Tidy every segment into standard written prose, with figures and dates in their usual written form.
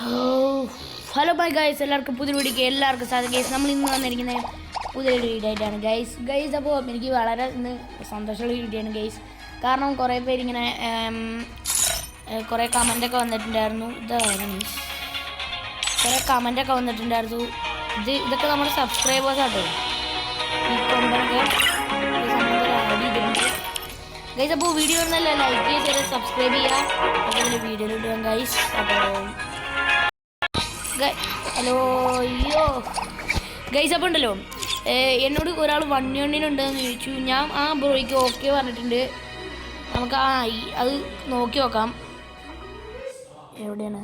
Hello bye guys, എല്ലാവർക്കും പുതിയ വീഡിയോക്ക് എല്ലാവർക്കും സാധനം ഗൈസ്. നമ്മൾ ഇന്ന് വന്നിരിക്കുന്നത് പുതിയൊരു വീഡിയോ ആയിട്ടാണ് ഗൈസ്. അപ്പോൾ എനിക്ക് വളരെ ഇന്ന് സന്തോഷമുള്ള വീഡിയോ ആണ് ഗൈസ്. കാരണം കുറേ പേരിങ്ങനെ കുറേ കമൻ്റൊക്കെ വന്നിട്ടുണ്ടായിരുന്നു. കുറേ കമൻ്റൊക്കെ വന്നിട്ടുണ്ടായിരുന്നു. ഇതൊക്കെ നമ്മുടെ സബ്സ്ക്രൈബേഴ്സ് ആട്ടോ. ഈ കൊമ്പനൊക്കെ ആഡ് ചെയ്തിട്ടുണ്ട് ഗൈസ്. അപ്പോൾ വീഡിയോ ഒന്നല്ല ലൈക്ക് ചെയ്ത് സബ്സ്ക്രൈബ് ചെയ്യുക. അതുപോലെ വീഡിയോ ഇടുക ഗൈസ്. അപ്പോൾ ഹലോ അയ്യോ ഗൈസ്, അപ്പോൾ ഉണ്ടല്ലോ എന്നോട് ഒരാൾ വണ്ണിയുണ്ടെന്ന് ചോദിച്ചു. ഞാൻ ആ ബ്രോയ്ക്ക് ഓക്കെ പറഞ്ഞിട്ടുണ്ട്. നമുക്ക് അത് നോക്കി നോക്കാം. എവിടെയാണ്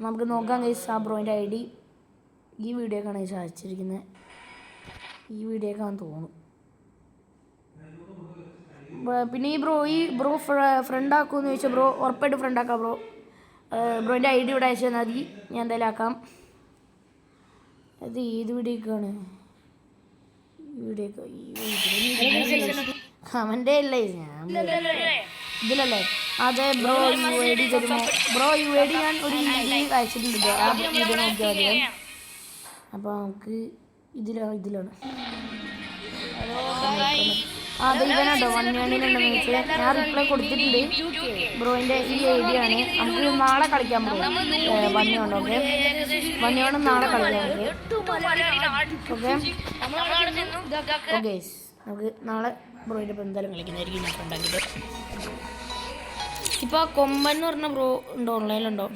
നമുക്ക് നോക്കാം ഗൈസ്. ആ ബ്രോയിൻ്റെ ഐ ഡി ഈ വീഡിയോക്കാണ് ഗൈസ് അയച്ചിരിക്കുന്നത്. ഈ വീഡിയോക്കാന്ന് തോന്നുന്നു. പിന്നെ ഈ ബ്രോ ഫ്രണ്ട് ആക്കുമെന്ന് ചോദിച്ചാൽ ബ്രോ ഉറപ്പായിട്ട് ഫ്രണ്ട് ആക്കാം. ബ്രോയിൻ്റെ ഐ ഡി ഇവിടെ അയച്ചു തന്നാൽ മതി. ഞാൻ എന്തായാലും ആക്കാം. അത് ഏത് വീഡിയോക്കാണ്? കമൻ്റേ അല്ലേ, ഞാൻ ഇതിലല്ലേ? അതെ ബ്രോ യു ഐ ഡി തരുമോ? ബ്രോ യു ഐ ഡി ഞാൻ ഒരു വീഡിയോ അയച്ചിട്ടുണ്ട്. ആ വീഡിയോ നോക്കിയാൽ മതി. അപ്പോൾ നമുക്ക് ഇതിലാണ് അത് ഇവനാട്ടോ വണ്ണിയുണ്ടെന്ന് വെച്ചാൽ ഞാൻ റിപ്ലൈ കൊടുത്തിട്ടുണ്ട്. ബ്രോയിൻ്റെ ഈ ഐ ഡി ആണ്. നമുക്ക് നാളെ കളിക്കാൻ പോകും. വണ്ണിയുണ്ട്. ഓക്കെ, വണ്ണിയോണ്ട് നാളെ കളിക്കാൻ ഓക്കെ. ഓക്കെ, നമുക്ക് നാളെ ബ്രോയിൻ്റെ ഇപ്പം എന്തായാലും കളിക്കുന്നതായിരിക്കും. ഞാൻ ഉണ്ടാക്കിയിട്ട് ഇപ്പോൾ കൊമ്പൻ എന്ന് പറഞ്ഞ ബ്രോ ഉണ്ടോ? ഓൺലൈനിലുണ്ടോ?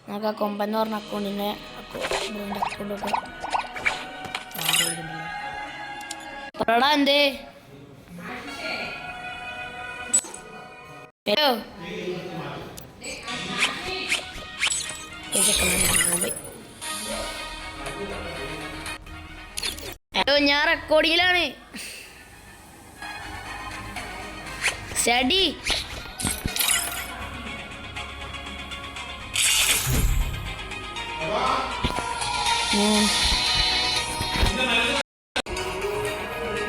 നമുക്ക് ആ കൊമ്പൻ എന്ന് പറഞ്ഞ അക്കൗണ്ടിൻ്റെ ബ്രോയിൻ്റെ അക്കൗണ്ടൊക്കെ പറടാ. എന്തേ ഹലോ ഹലോ, ഞാൻ റെക്കോർഡിങ്ങിലാണ്. സ്റ്റഡി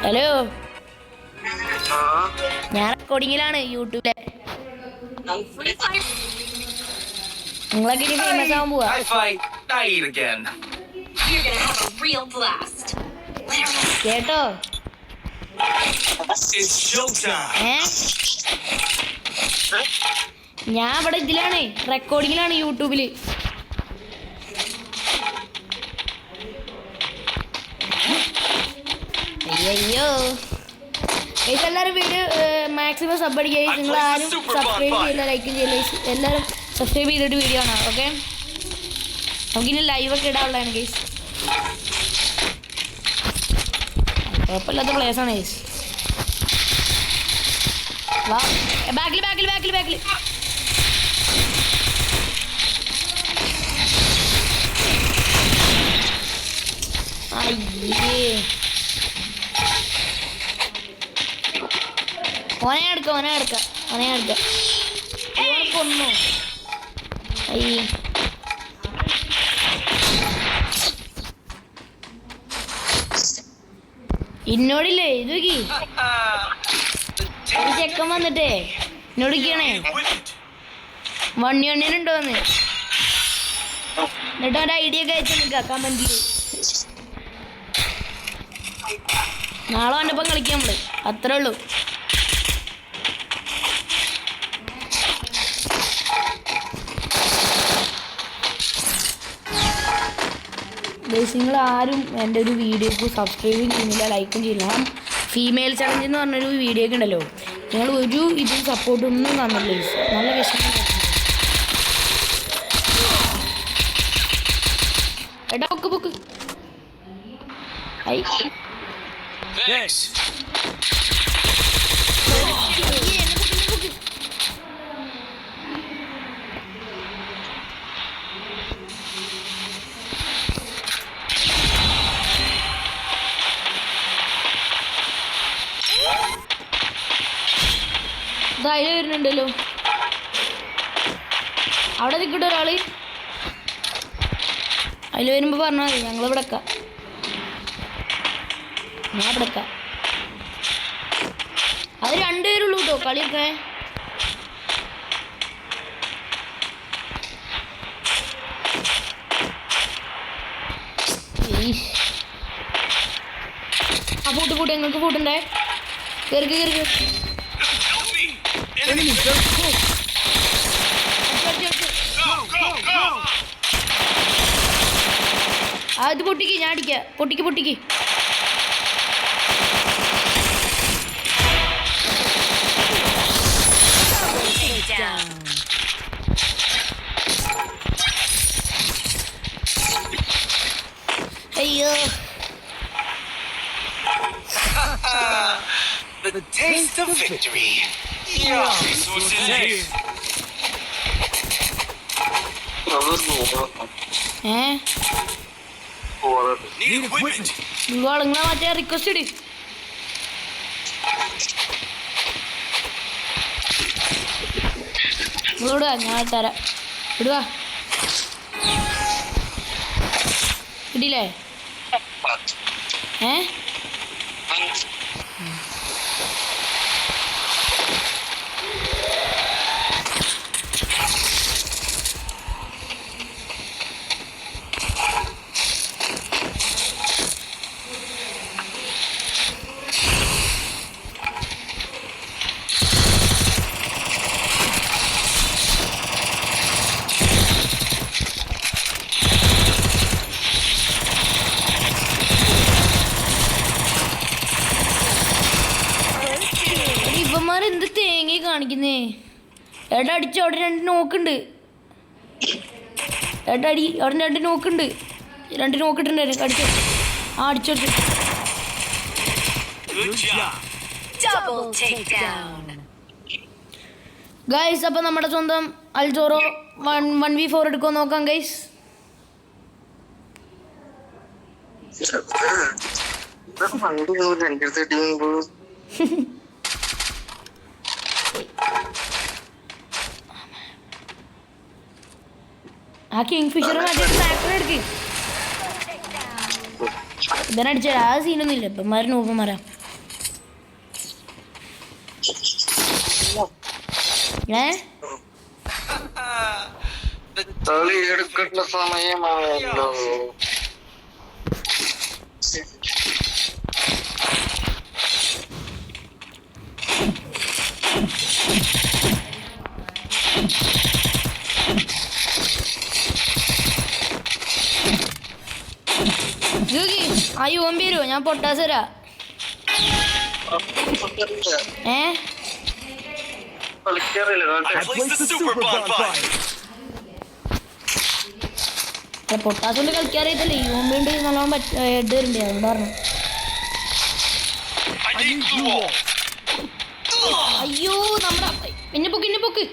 ഹലോ, ഞാൻ റെക്കോർഡിങ്ങിലാണ് യൂട്യൂബിലെ. നിങ്ങളൊക്കെ ഇനി ഫേമസ് ആവാൻ പോവാ. കേട്ടോ? ഞാൻ ഇവിടെ ഇതിലാണ് റെക്കോർഡിങ്ങിലാണ് യൂട്യൂബില്. അയ്യോ എല്ലാവരും വീഡിയോ മാക്സിമം സബ് അടിക്കുക. നിങ്ങൾ ആരും സബ്സ്ക്രൈബ് ചെയ്യില്ല, ലൈക്കും ചെയ്യില്ല. എല്ലാവരും സബ്സ്ക്രൈബ് ചെയ്തിട്ട് വീഡിയോ ആണ്. ഓക്കെ, നമുക്കിനി ലൈവൊക്കെ ഇടാനുള്ളതാണ് ഗൈസ്. കുഴപ്പമില്ലാത്ത പ്ലേസാണ് ഗൈസ്. വാ, ബാക്കിൽ അയ്യേ ഓനെ എടുക്കാം കൊന്നു. അയ്യേ ഇന്നോടില്ലേ ഇത് ചെക്കൻ വന്നിട്ടേ എന്നോടിക്കണേ വണ്ണിയുണ്ടോന്ന്. എന്നിട്ട് അവൻ്റെ ഐഡിയ ഒക്കെ അയച്ചു നിൽക്കാം കമന്റിൽ. നാളെ അവൻ്റെ ഒപ്പം കളിക്കാം നമ്മള്. അത്രേ ഉള്ളൂ. നിങ്ങൾ ആരും എൻ്റെ ഒരു വീഡിയോക്ക് സബ്സ്ക്രൈബും ചെയ്യുന്നില്ല, ലൈക്കും ചെയ്യില്ല. ഫീമെയിൽ ചലഞ്ച് എന്ന് പറഞ്ഞൊരു വീഡിയോ ഒക്കെ ഉണ്ടല്ലോ, നിങ്ങൾ ഒരു ഇതും സപ്പോർട്ടൊന്നും തന്നില്ല. നല്ല വിഷമം. എടാ പൊക്ക് ഐ അതിൽ വരുന്നുണ്ടല്ലോ. അവിടെ നിൽക്കട്ടെ ഒരാള്. അതിൽ വരുമ്പോൾ പറഞ്ഞാൽ മതി, ഞങ്ങളിവിടെ വെക്കാം. ഞാൻ ഇവിടെ വെക്കാം. അത് രണ്ടുപേരുള്ളൂ കേട്ടോ കളിയൊക്കെ. ആ പൂട്ട് എങ്ങൾക്ക് പൂട്ടുണ്ടേ. കേറി അത് പൊട്ടിക്ക്, ഞാൻ അടിക്കാം. പൊട്ടിക്ക് അയ്യോ. The taste of victory. Yeah. Need equipment. നിങ്ങളെ മറ്റേ റിക്വസ്റ്റ് ഇട്. നിങ്ങളിടുക, ഞാൻ തരാം. ഇടുക. ഇടില്ലേ? ഇവന്മാരെന്ത് തേങ്ങ കാണിക്കുന്നേ? ഏട്ടാ അടിച്ചു, അവിടെ 2 നോക്കുണ്ട്. ഏട്ടാ അടി, അവിടെ 2 നോക്കുണ്ട്. 2 നോക്കിട്ടുണ്ടായിരുന്നു. അടിച്ചു. ആ അടിച്ചു. ഗൈസ്, അപ്പം നമ്മുടെ സ്വന്തം അൽജോറോ 1v4 എടുക്കുമോ നോക്കാം ഗൈസ്. ആ കിങ് ഫിഷർ എടുക്ക്. ഇതനടിച്ചാൽ ആ സീനൊന്നുമില്ല. ഇപ്പം നൂപ്പന്മാരാ. എടുക്കേണ്ട സമയമായല്ലോ. ആ യുവൻ വരുമോ? ഞാൻ പൊട്ടാസ് തരാ. പൊട്ടാസ് കൊണ്ട് കളിക്കാറിയതല്ലേ. യുവമ്പുണ്ട് നല്ലോണം ഹെഡ് വരുന്നുണ്ട്. അതുകൊണ്ട് പറഞ്ഞു. അയ്യോ, നമ്മുടെ പിന്നെ പൊക്ക്.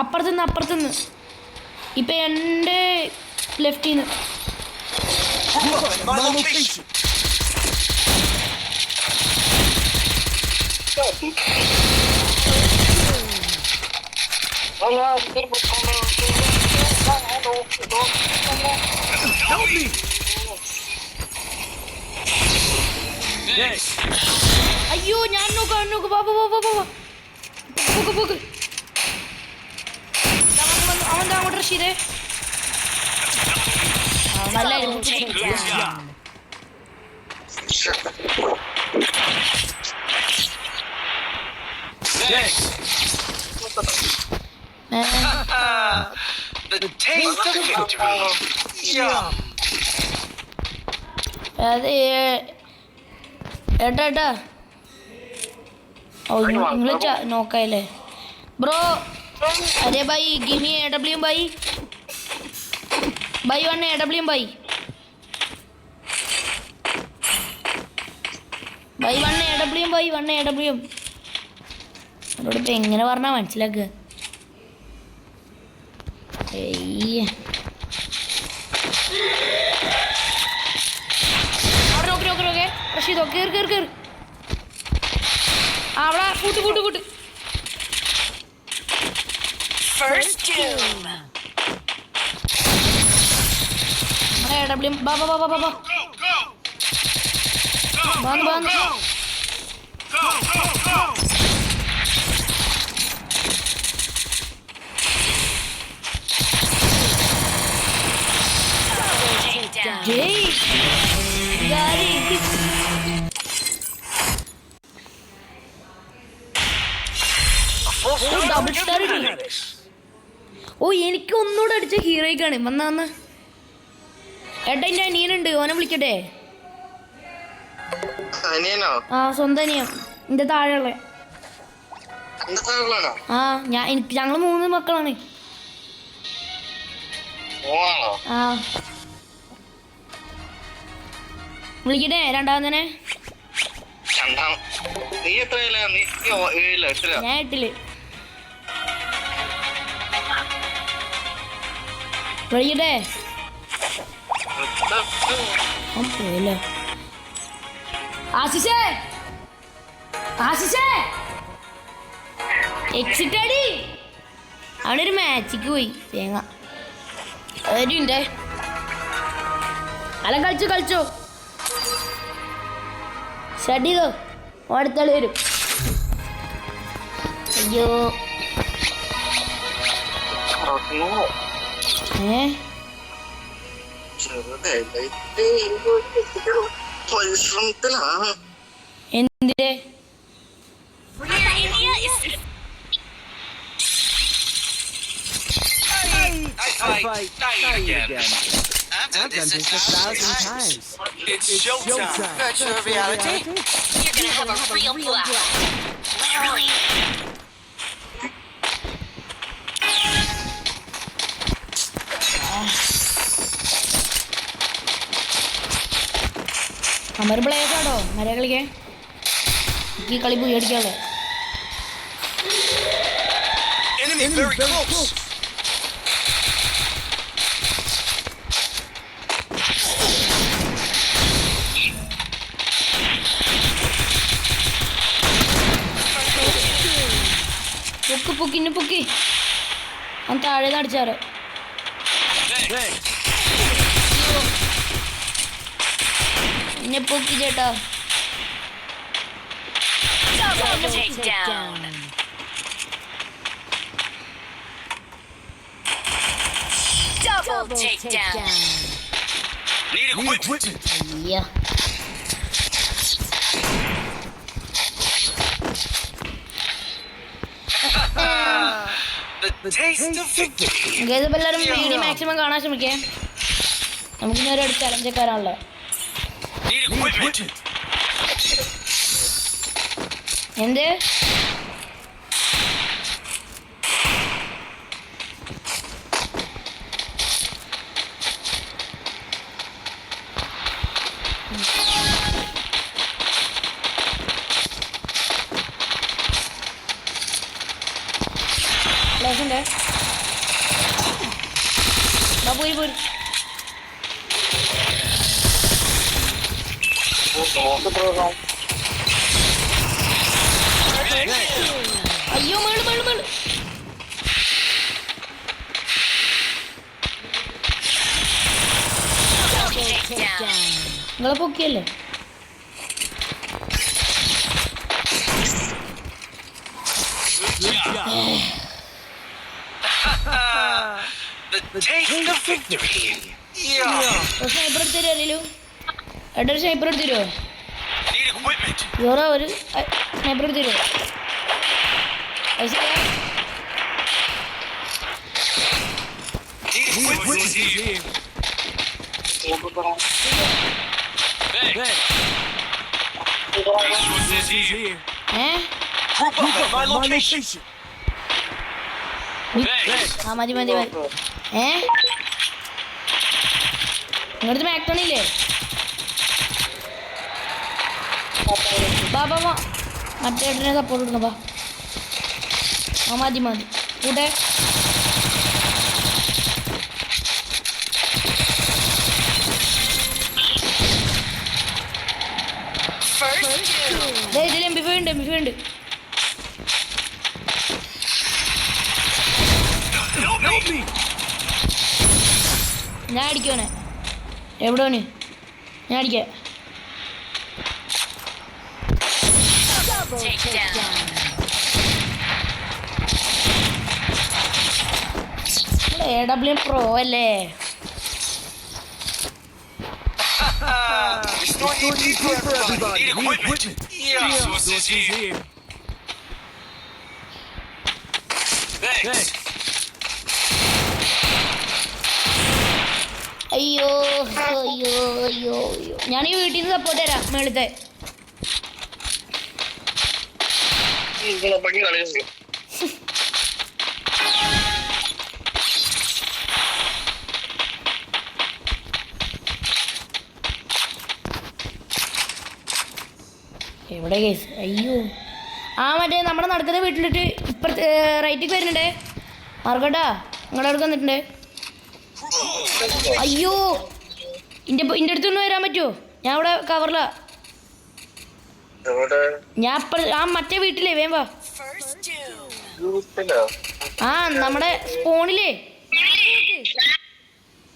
അപ്പുറത്തുനിന്ന് ഇപ്പൊ എൻ്റെ ലെഫ്റ്റിന്ന്. അയ്യോ, ഞാൻ നോക്ക്. ബാബു പോക്ക്. അവൻ അങ്ങോട്ട് റഷീദേ. നല്ലായിരുന്നു. ഏട്ടാ നിങ്ങൾ നോക്കാല്ലേ ബ്രോ? अरे भाई गिव मी AW भाई 1 AW भाई 1 AW അവരോട് ഇപ്പം എങ്ങനെ പറഞ്ഞാൽ മനസ്സിലാക്കുക? അവിടെ നോക്ക് റഷീദോ കേറ് അവിടെ കൂട്ട് First doom. AW ബാ ബന്ദ് ഡബിൾ സ്റ്റാർ കിട്ടി. ഓ എനിക്ക് ഒന്നുകൂടെ അടിച്ച ഹീറോയ്ക്കാണ്. വന്ന ഏട്ടാ എൻ്റെ അനിയനുണ്ട്, ഓനെ വിളിക്കട്ടെ. അനിയനോ? ആ സ്വന്തം അനിയൻ, എൻ്റെ താഴെയുള്ള. ആ ഞങ്ങൾ 3 മക്കളാണ്. ആ വിളിക്കട്ടെ രണ്ടാമതിനെ. ഞാൻ 8ല്. വിളിക്കട്ടെ. പോയല്ലോ. ആശിഷേ എക്സിറ്റ് അടി. അവനൊരു മാച്ചിക്ക് പോയി തേങ്ങ. ഒരു അല്ല കളിച്ചോ സ്റ്റഡി ചെയ്തോ. അടുത്തളി വരും. അയ്യോ എന്തിന്റെ I fight, die again. I've done this 1,000 times. It's showtime. Virtual reality? You're gonna have a real blast. Literally. Amar place ആണോ മര കളിക്കേ? ഈ കളി പോയി അടിക്കാതെ. Enemy very close. പൊക്കി അവൻ താഴെ അടിച്ചാറ്. എന്നെ പൊക്കി ചേട്ടാ. Double takedown. Double takedown. Need equipment. അയ്യ The taste of victory. എല്ലാവരും വീഡിയോ മാക്സിമം കാണാൻ ശ്രമിക്കേ. നമുക്ക് നേരെ അടുത്ത് ചലഞ്ചക്കാരാണല്ലോ. Need equipment. എന്ത് ഉണ്ട് പോയി അയ്യോ മേള് നിങ്ങളെ പൊക്കിയല്ലേ? The taste of victory. Sniper എടുത്ത് തരുമോ? ഒരു സ്നൈപ്പർ എടുത്ത് തരുമോ? Need equipment. ഒരു സ്നൈപ്പർ എടുത്ത് തരുമോ? Need equipment. Resources here. Group up at my location. മതി നിങ്ങളുടെ മാക്ടോണില്ലേ? ബാ മറ്റേ സപ്പോർട്ട് ഇടുന്നു. ബാ മതി കൂടെ. ഇതിൽ എംബിഫൈ ഉണ്ട്. ഞാൻ അടിക്കുവനെ. എവിടെയാണ്? ഞാൻ അടിക്കാം. AW Pro അല്ലേ? Thanks. അയ്യോ അയ്യോ അയ്യോ അയ്യോ ഞാൻ ഈ വീട്ടിൽ നിന്ന് സപ്പോർട്ട് തരാം മേളത്തെ ഇതിനെ പണി കളിക്കുന്നു. എവിടെ കേസ് അയ്യോ ആ മറ്റേ നമ്മുടെ നടക്കുന്ന വീട്ടിലിട്ട് ഇപ്പുറത്ത് റൈറ്റിക്ക് വരുന്നുണ്ടേ മാർക്കട്ടാ നിങ്ങളുടെ അടുത്ത് വന്നിട്ടുണ്ട് അയ്യോ എൻ്റെ അടുത്തൊന്ന് വരാൻ പറ്റുമോ ഞാൻ ഇവിടെ കവറിലാ എവിടെ? ഞാൻ ആ മറ്റേ വീട്ടിലേ വേം വാ ഗ്രൂപ്പിലോ? ആ നമ്മുടെ സ്പോണിലേ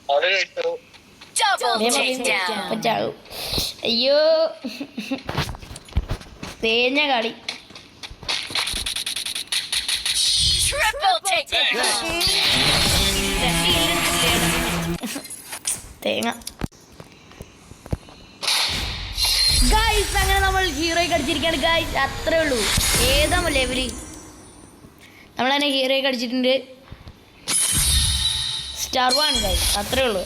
അത് കേട്ടോ. Double takedown. ചാവും അയ്യോ തേഞ്ഞ കളി Triple takedown. തേങ്ങ ഗൈസ് അങ്ങനെ നമ്മൾ ഹീറോയെ കടിച്ചിരിക്കുകയാണ് ഗൈസ് അത്രേ ഉള്ളൂ ഏതാ ലെവല് നമ്മളതിനെ ഹീറോയെ കടിച്ചിട്ടുണ്ട് സ്റ്റാർ 1 ഗൈസ് അത്രേ ഉള്ളൂ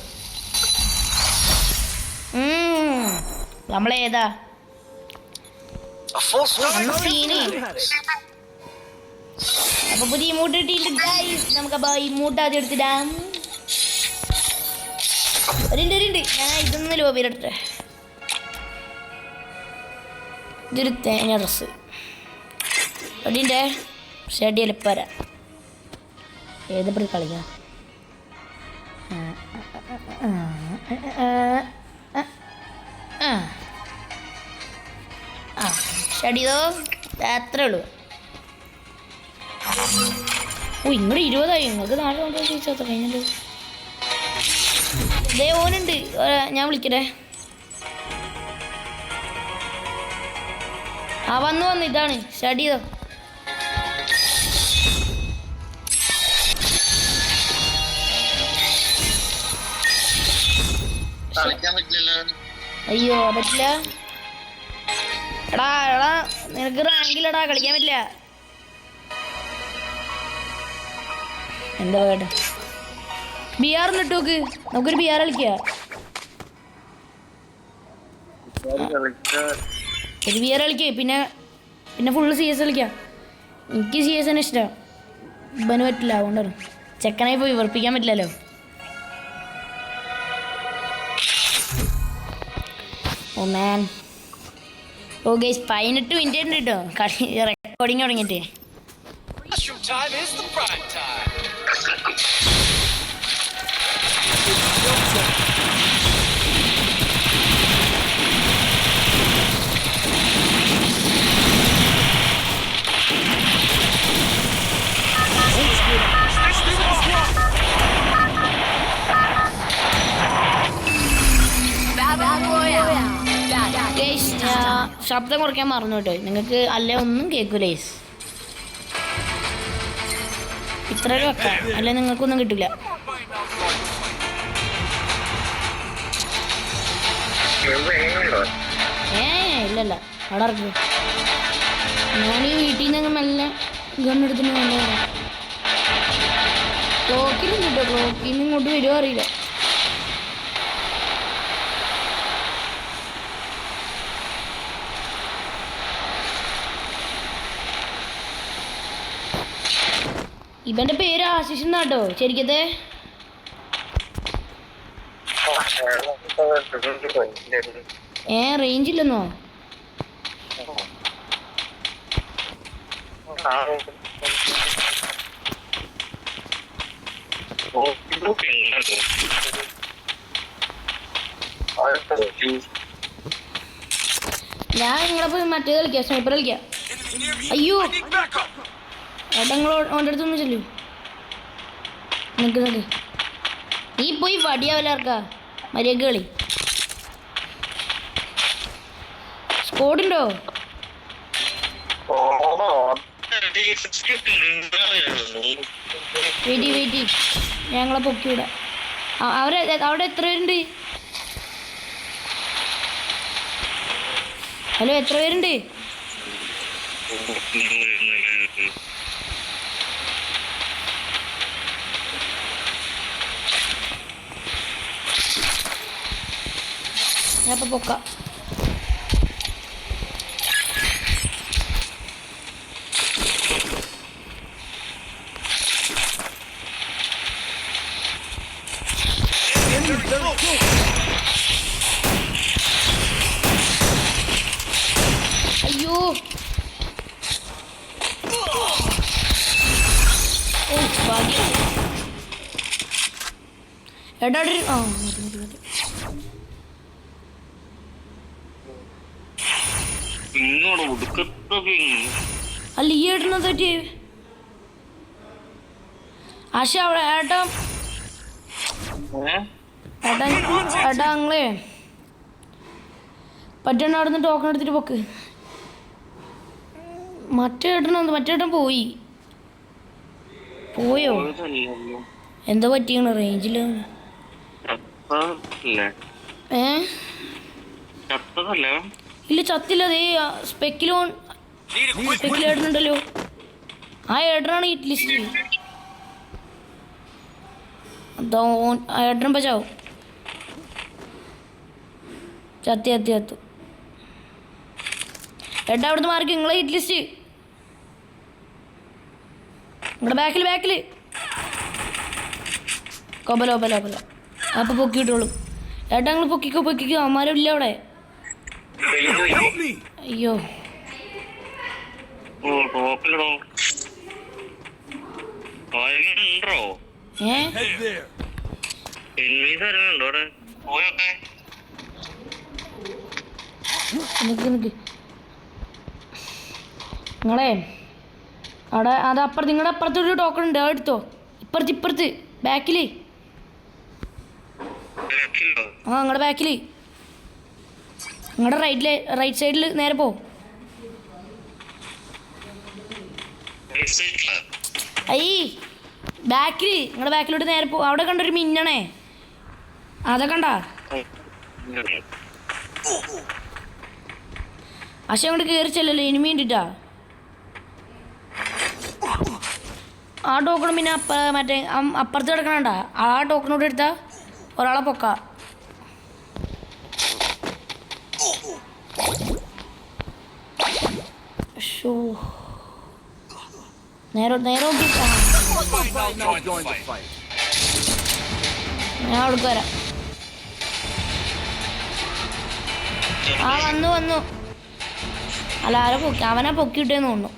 നമ്മളേതാ സീന് അപ്പൊ പുതിയ ഇമോട്ട് കിട്ടിയിട്ടുണ്ട് ഗൈസ് നമുക്കപ്പോ ഇമോട്ട് ആദ്യം എടുത്തിടാം ഒരിണ്ട് ഞാൻ ഇതൊന്ന് ലോബിയിലെടുത്തെ ഇതൊരു തേങ്ങ ഡ്രസ്സ് ഒടിൻ്റെ ഷെഡി എളുപ്പര ഏതെപ്പോഴും കളിക്കാം ഷഡിയോ അത്രേ ഉള്ളൂ ഓ ഇങ്ങോട്ട് 20 നിങ്ങൾക്ക് 4 കൊണ്ടോ ചോദിച്ചാൽ കഴിഞ്ഞല്ലോ ദേ ഓനുണ്ട് ഞാൻ വിളിക്കട്ടെ ആ വന്നു ഇതാണ് സ്റ്റാർട്ട് ചെയ്തോ കളിക്കാൻ പറ്റില്ലല്ലോ. അയ്യോ പറ്റില്ല എടാ നിനക്ക് റാങ്കിലടാ കളിക്കാൻ പറ്റില്ല എന്താ കേട്ടോ ബിആർ നിട്ടോക്ക് നമുക്കൊരു ബിആർ കളിക്കാം ഒരു ബിആർ കളിക്കേ പിന്നെ ഫുള്ള് CS കളിക്കാം എനിക്ക് CS തന്നെ ഇഷ്ടമാണ് ഇവന് പറ്റില്ല അതുകൊണ്ടാണ് ചെക്കനായി പോയി വെറുപ്പിക്കാൻ പറ്റില്ലല്ലോ ഓ മാൻ ഓ ഗൈസ് 18 മിനിറ്റ് ഉണ്ട് കേട്ടോ കളി റെക്കോർഡിങ് തുടങ്ങിയിട്ട് Mushroom time is the prime time. Guys ശബ്ദം കുറയ്ക്കാൻ മറന്നു കേട്ടോ നിങ്ങൾക്ക് അല്ലേ ഒന്നും കേൾക്കൂല ഗൈസ് ഇത്ര വെക്കാം അല്ലെ നിങ്ങൾക്കൊന്നും കിട്ടില്ല ഇല്ലല്ല അവിടെ ഇറക്കും ഞാൻ ഈ വീട്ടിൽ നിന്ന് മെല്ലെ ഗണ്ണെടുത്തിന് വേണ്ട ക്ലോക്കിനും കിട്ടോ ക്ലോക്കിന് ഇങ്ങോട്ട് വരുമോ അറിയില്ല ഇവന്റെ പേര് ആശിഷ് എന്നാട്ടോ ശരിക്കത്തെ റേഞ്ച് ഇല്ലെന്നോ ഞാൻ നിങ്ങളെ പോയി മറ്റേത് കളിക്കാം സ്നൈപ്പർ കളിക്കാം അയ്യോ ഏട്ടാ നിങ്ങൾ ഓൻ്റെ അടുത്തൊന്നും ചെല്ലു നിൽക്ക് നീ പോയി വടിയാവല്ലാർക്കാ മര്യാദ കളി സ്കോഡുണ്ടോ വെയിറ്റ് ഞങ്ങളെ പൊക്കി വിടാം അവിടെ എത്ര പേരുണ്ട് ഹലോ എത്ര പേരുണ്ട് ഞാൻ ഇപ്പൊ പൊക്കാം. അയ്യോ ഓ ഭാഗ്യം. എടാ ആ മതി മതി മതി. അല്ല ഈ ഏട്ടനെന്താ പറ്റി? ആശ അവിടെ ഏട്ടാ ഏട്ടാ ഏട്ടാ നിങ്ങളെ പറ്റണ അവിടെ നിന്ന് ടോക്കൺ എടുത്തിട്ട് പൊക്ക്. മറ്റേട്ടൻ പോയോ? എന്താ പറ്റിയാണ് റേഞ്ചില്? ഇല്ല ചത്തില്ല. അതേ സ്പെക്കിലേട്ടനുണ്ടല്ലോ. ആ ഏട്ടനാണ് ഹിറ്റ് ലിസ്റ്റ്. ഏട്ടനും പച്ചാവും. ചത്തി ഏട്ടാ അവിടുന്ന് മാർക്ക്. നിങ്ങളെ ഹിറ്റ് ലിസ്റ്റ് നിങ്ങളുടെ ബാക്കിൽ കൊബല അപ്പം പൊക്കിയിട്ടോളും. ഏട്ടാ നിങ്ങൾ പൊക്കിക്കോ. അമ്മാരും ഇല്ല അവിടെ. അയ്യോ നിങ്ങളെ അവിടെ അത് അപ്പുറത്ത് നിങ്ങളുടെ അപ്പുറത്തൊരു ടോക്കൺ ഉണ്ട്. അത് എടുത്തോ. ഇപ്പുറത്ത് ബാക്കിൽ. ആ നിങ്ങളുടെ ബാക്കിൽ നിങ്ങളുടെ റൈറ്റ് സൈഡിൽ നേരെ പോ. നിങ്ങളുടെ ബാക്കിലോട്ട് നേരെ പോ. അവിടെ കണ്ടൊരു മിന്നണേ. അതൊക്കെ കണ്ടാ? പക്ഷെ അങ്ങോട്ട് കയറി ചെല്ലല്ലോ. ഇനി മീണ്ടിട്ടാ ആ ടോക്കണും പിന്നെ മറ്റേ അപ്പുറത്ത് കിടക്കണണ്ട ആ ടോക്കണോട് എടുത്താ ഒരാളെ പൊക്ക. നേരെ ഞാൻ അവിടേക്ക് വരാം. ആ വന്നു. അല്ല ആരെ അവനെ പൊക്കിയിട്ടേന്ന് തോന്നുന്നു.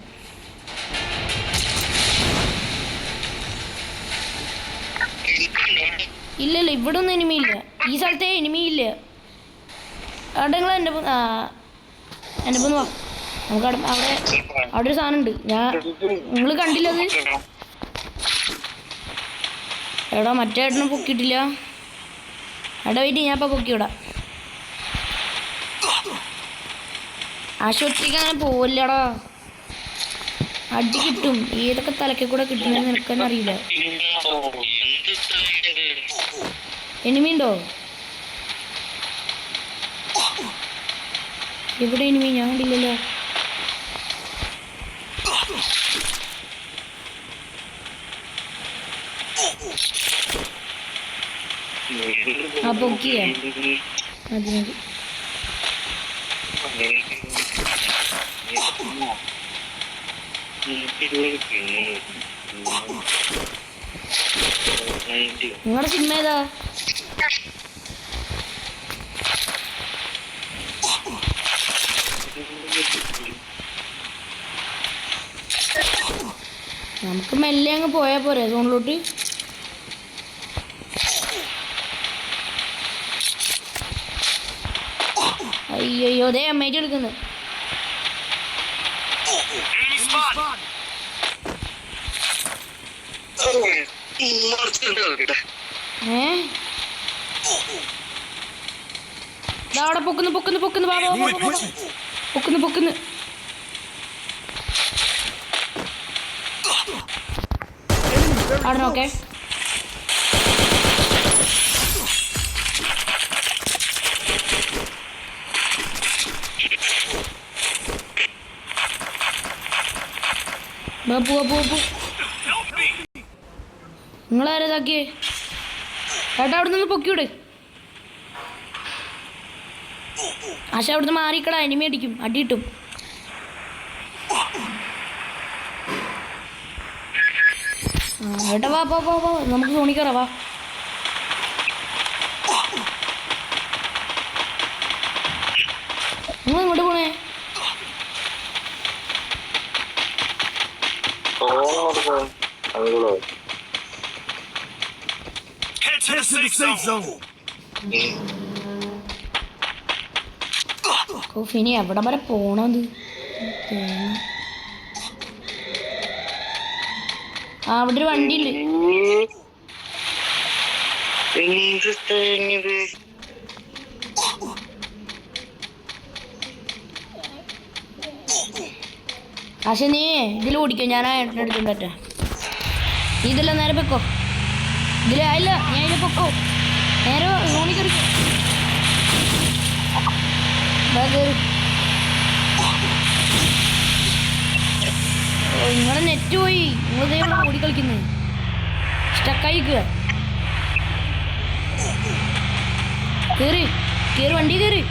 ഇല്ല ഇവിടെ ഒന്നും എനിമിയില്ല. ഈ സ്ഥലത്തെ എനിമിയില്ല. അവിടെ നിങ്ങൾ എൻ്റെ ഒപ്പം വാ. നമുക്ക് അവിടെ ഒരു സാധനം ഉണ്ട്. നിങ്ങൾ കണ്ടില്ലത്? എടാ മറ്റേ ഏട്ടനും പൊക്കിയിട്ടില്ല. എടാ വെയിറ്റ് ഞാൻ ഇപ്പം പൊക്കിവിടാം. ആശുപത്രിക്ക് അങ്ങനെ പോവില്ലടാ. അടി കിട്ടും. ഏതൊക്കെ തലക്കെ കൂടെ കിട്ടുമെന്ന് നിനക്കെന്നെ അറിയില്ല. എനിമിയുണ്ടോ? എവിടെ എനിമി? ഞാൻ കണ്ടില്ലല്ലോ. ആ പൊക്കിയ മതി. നിങ്ങളുടെ സിനിമ ഏതാ? നമുക്ക് മെല്ലെ അങ്ങ് പോയാൽ പോരെ സോണിലോട്ട്. അയ്യോ അതേ അമ്മേറ്റ് എടുക്കുന്നു. അവിടെ പൊക്കുന്നു അവിടെ നോക്കേ. പോ നിങ്ങളാരതാക്കിയേ? ഏട്ടാ അവിടെ നിന്ന് പൊക്കിവിടെ. ആശ അവിടുന്ന് മാറിക്കടാ, എനിമി അടിക്കും, അടി കിട്ടും. ഏട്ടാ വാ പോ പോ പോ, നമുക്ക് സോണിൽ കയറാം, വാ. നിങ്ങൾ ഇങ്ങോട്ട് പോണേ? Head to the safe zone. ഇനി എവിടെ വരെ പോണത്? ആ അവിടെ ഒരു വണ്ടി ഉണ്ട്. പക്ഷെ നീ ഇതിൽ ഓടിക്കോ, ഞാൻ ആ ഏട്ടനെ എടുത്തോണ്ട് പറ്റാ. നീ ഇതെല്ലാം നേരെ പൊക്കോ. ഇതിൽ ആയില്ല, ഞാൻ ഇതിൽ പൊക്കോ. നേരെ സോണി കയറി. നിങ്ങളെ നെറ്റ് പോയി, നിങ്ങളിതേ ഓടി കളിക്കുന്നത്. സ്റ്റക്കായിക്കുക. കേറി കേറി, വണ്ടി കേറി.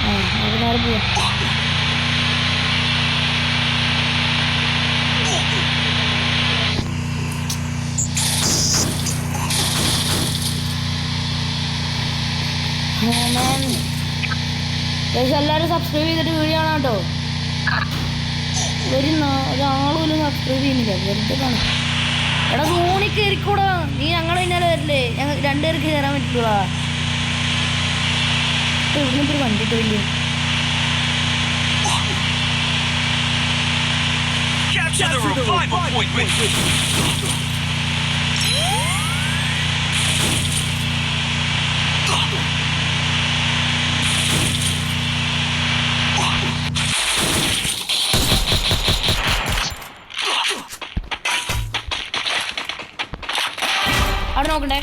ആ അത് നേരെ പോവാ. എല്ലാവരും സബ്സ്ക്രൈബ് ചെയ്തിട്ട് വീഡിയോ കാണാം കേട്ടോ. ഒരാളും സബ്സ്ക്രൈബ് ചെയ്യുന്നില്ല, വെറുതെ കാണും. എടാ സോണി കയറിക്കൂടാ, നീ ഞങ്ങൾ പിന്നാലെ വരില്ലേ? ഞങ്ങൾ രണ്ടുപേർക്ക് കയറാൻ പറ്റില്ല. ഇവിടുന്ന് വണ്ടി പോയില്ലേ? Capture the revival point. അവിടെ നോക്കണ്ടേ?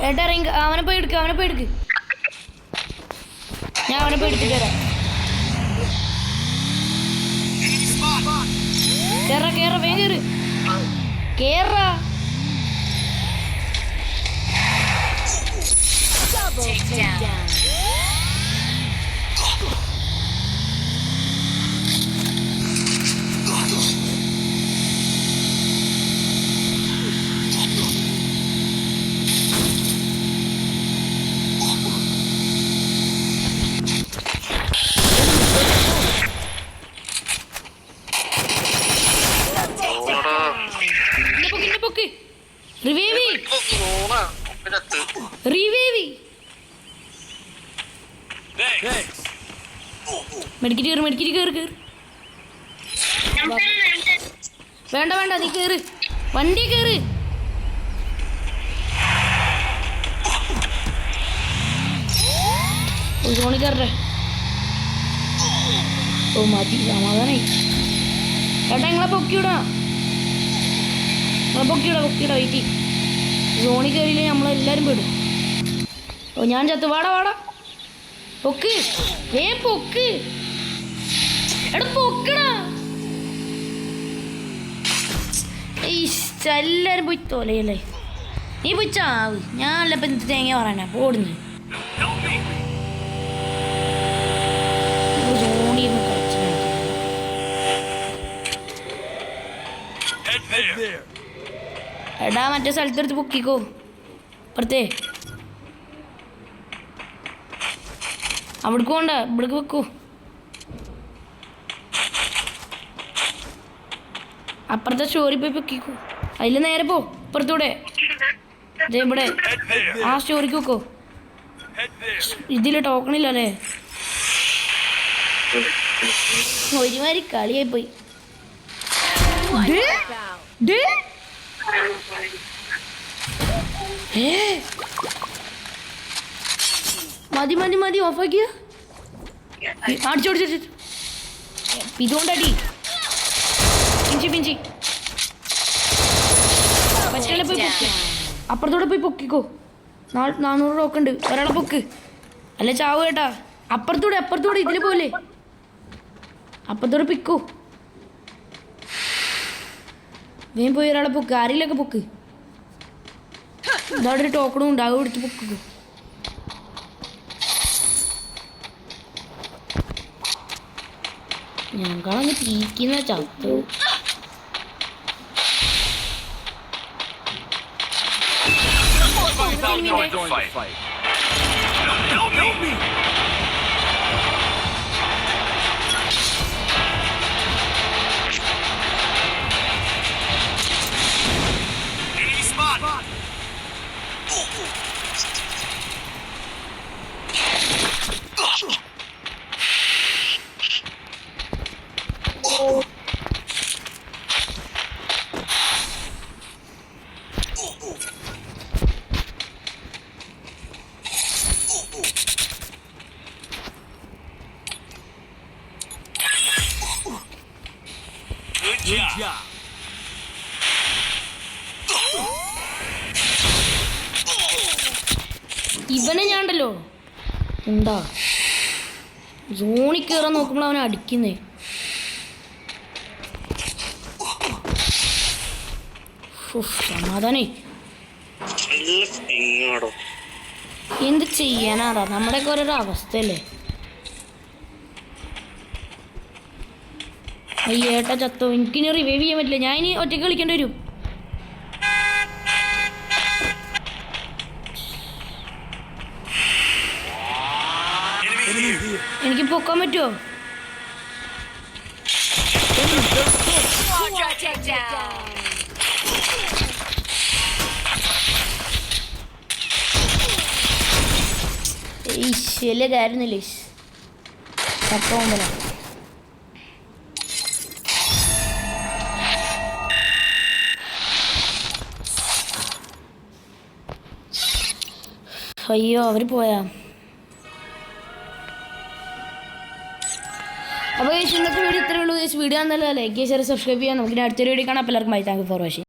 ഏട്ടാ ഇറങ്ങി, അവനെ പോയി എടുക്കുക, അവനെ പോയി എടുക്ക്. ഞാൻ അവനെ പോയി എടുത്തിട്ട് വരാം. കേറ കേറ, വേഗം കേറ്, കേറാ. മെഡിക്കറ്റ് കയറി, മെഡിക്കറ്റ് കയറി കയറി. വേണ്ട വേണ്ട, നീ കയറി, വണ്ടി കയറി. സോണി കയറേ. ഓ മതി, സമാധാനായി. ഏട്ടാ നിങ്ങളെ പൊക്കിവിടാ, നിങ്ങളെ പൊക്കിവിടാ, പൊക്കിവിടാ, വെയിറ്റ്. സോണി കയറിയില്ലേ നമ്മളെല്ലാവരും പെടും. ഓ ഞാൻ ചത്ത്. വാടാ വാടാ, പൊക്ക്, പൊക്ക്. എടാ പൊക്കടാ. എല്ലാരും പോയി തോലയല്ലേ. നീ പോയി ചാവ്, ഞാനല്ല ഇപ്പം എന്ത് തേങ്ങ പറയാനാ പോടുന്നു. എടാ മറ്റേ സ്ഥലത്തെടുത്ത് പൊക്കിക്കോ, അപ്പുറത്തേ. അവിടേക്ക് പോണ്ട, ഇവിടേക്ക് വെക്കൂ. അപ്പുറത്തെ സ്റ്റോറി പോയി പൊക്കിക്കോ. അതിൽ നേരെ പോ, അപ്പുറത്തൂടെ. ഇവിടെ ആ സ്റ്റോറിക്ക് വെക്കോ. ഇതിൽ ടോക്കണില്ല അല്ലേ? ഒരുമാതിരി കളിയായി പോയി. മതി മതി മതി, ഓഫാക്കിയ. അടിച്ചോടിച്ചു, ഇതുകൊണ്ടടി. പിഞ്ചി പിഞ്ചി. പറ്റല്ലേ പോയി പൊക്കി, അപ്പുറത്തോടെ പോയി പൊക്കിക്കോ. 400 റോക്കുണ്ട്, ഒരാളെ പൊക്ക്. അല്ല ചാവ് കേട്ടാ. അപ്പുറത്തൂടെ അപ്പുറത്തൂടെ, ഇതിൽ പോലെ അപ്പുറത്തോടെ പിക്കോ. വേഗം പോയി ഒരാളെ പൊക്ക്, ആരെങ്കിലൊക്കെ പൊക്ക്. ഇതവിടെ ഒരു ടോക്കണും ഉണ്ട്, അത് കൊടുത്ത് പൊക്കിക്കോ. ഞങ്ങളങ്ങ് തീക്കുന്ന ചത്തു. Fight. Help me! Enemy spot! Good job. ഇവനെ ഞാൻ ഉണ്ടല്ലോ എന്താ സോണിൽ കയറാൻ നോക്കുമ്പോൾ അവനെ അടിക്കുന്നേ. സമാധാനേ. എന്ത് ചെയ്യാനാടാ, നമ്മുടെയൊക്കെ ഓരോരോ അവസ്ഥയല്ലേ. അയ്യേട്ടാ ചത്തോ, എനിക്കിനി റിവൈവ് ചെയ്യാൻ പറ്റില്ല. ഞാൻ ഇനി ഒറ്റയ്ക്ക് കളിക്കേണ്ടി വരും. എനിക്ക് പൊക്കാൻ പറ്റുമോ? Quadra takedown. വലിയ കാര്യമൊന്നുമില്ലേ ചത്തോമ്പല. അയ്യോ അവർ പോയാ. അപ്പോൾ ഇന്നത്തെ വീഡിയോ ഇത്രയേ ഉള്ളൂ. വീഡിയോ എന്നല്ല ലൈക്ക് ഷെയർ സബ്സ്ക്രൈബ് ചെയ്യാം. നമുക്ക് അടുത്തൊരു വീഡിയോ കാണാം. എല്ലാവർക്കും bye. Thank you for watching.